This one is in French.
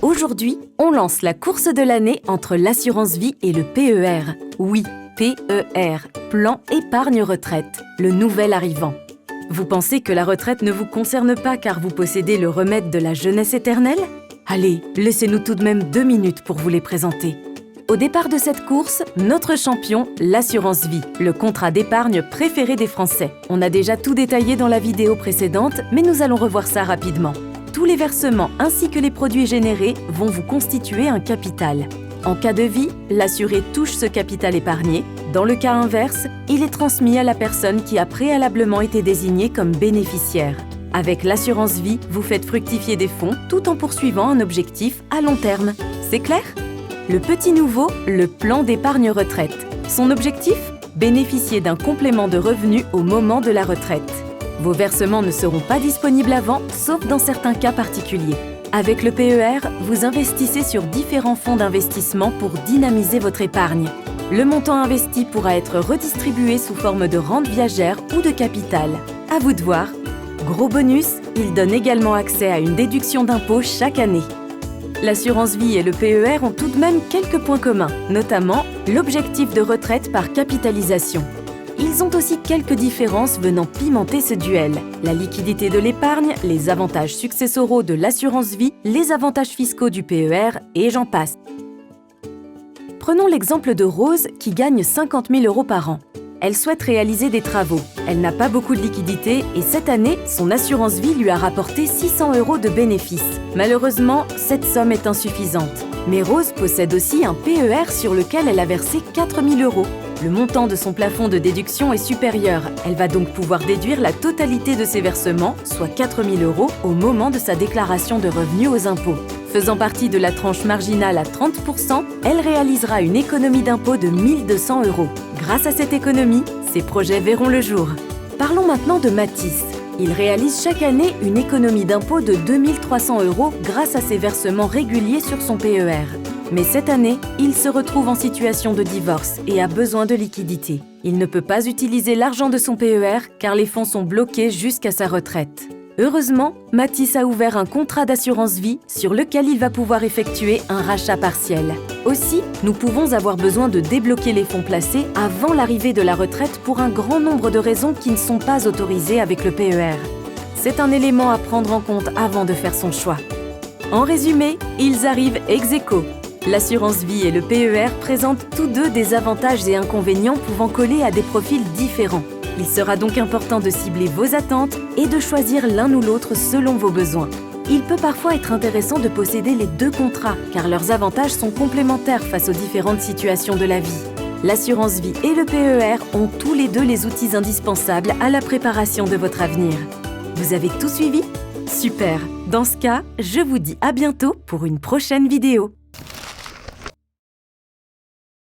Aujourd'hui, on lance la course de l'année entre l'assurance vie et le PER. Oui, PER, Plan Épargne Retraite, le nouvel arrivant. Vous pensez que la retraite ne vous concerne pas car vous possédez le remède de la jeunesse éternelle? Allez, laissez-nous tout de même 2 minutes pour vous les présenter. Au départ de cette course, notre champion, l'assurance vie, le contrat d'épargne préféré des Français. On a déjà tout détaillé dans la vidéo précédente, mais nous allons revoir ça rapidement. Tous les versements ainsi que les produits générés vont vous constituer un capital. En cas de vie, l'assuré touche ce capital épargné. Dans le cas inverse, il est transmis à la personne qui a préalablement été désignée comme bénéficiaire. Avec l'assurance vie, vous faites fructifier des fonds tout en poursuivant un objectif à long terme. C'est clair? Le petit nouveau, le plan d'épargne retraite. Son objectif? Bénéficier d'un complément de revenus au moment de la retraite. Vos versements ne seront pas disponibles avant, sauf dans certains cas particuliers. Avec le PER, vous investissez sur différents fonds d'investissement pour dynamiser votre épargne. Le montant investi pourra être redistribué sous forme de rente viagère ou de capital. À vous de voir. Gros bonus, il donne également accès à une déduction d'impôt chaque année. L'assurance vie et le PER ont tout de même quelques points communs, notamment l'objectif de retraite par capitalisation. Ils ont aussi quelques différences venant pimenter ce duel. La liquidité de l'épargne, les avantages successoraux de l'assurance vie, les avantages fiscaux du PER, et j'en passe. Prenons l'exemple de Rose qui gagne 50 000 € par an. Elle souhaite réaliser des travaux. Elle n'a pas beaucoup de liquidités et cette année, son assurance vie lui a rapporté 600 € de bénéfices. Malheureusement, cette somme est insuffisante. Mais Rose possède aussi un PER sur lequel elle a versé 4 000 €. Le montant de son plafond de déduction est supérieur. Elle va donc pouvoir déduire la totalité de ses versements, soit 4 000 € au moment de sa déclaration de revenus aux impôts. Faisant partie de la tranche marginale à 30%, elle réalisera une économie d'impôt de 1 200 €. Grâce à cette économie, ses projets verront le jour. Parlons maintenant de Mathis. Il réalise chaque année une économie d'impôt de 2 300 € grâce à ses versements réguliers sur son PER. Mais cette année, il se retrouve en situation de divorce et a besoin de liquidité. Il ne peut pas utiliser l'argent de son PER car les fonds sont bloqués jusqu'à sa retraite. Heureusement, Mathis a ouvert un contrat d'assurance vie sur lequel il va pouvoir effectuer un rachat partiel. Aussi, nous pouvons avoir besoin de débloquer les fonds placés avant l'arrivée de la retraite pour un grand nombre de raisons qui ne sont pas autorisées avec le PER. C'est un élément à prendre en compte avant de faire son choix. En résumé, ils arrivent ex-aequo. L'assurance vie et le PER présentent tous deux des avantages et inconvénients pouvant coller à des profils différents. Il sera donc important de cibler vos attentes et de choisir l'un ou l'autre selon vos besoins. Il peut parfois être intéressant de posséder les deux contrats car leurs avantages sont complémentaires face aux différentes situations de la vie. L'assurance vie et le PER ont tous les deux les outils indispensables à la préparation de votre avenir. Vous avez tout suivi? Super! Dans ce cas, je vous dis à bientôt pour une prochaine vidéo.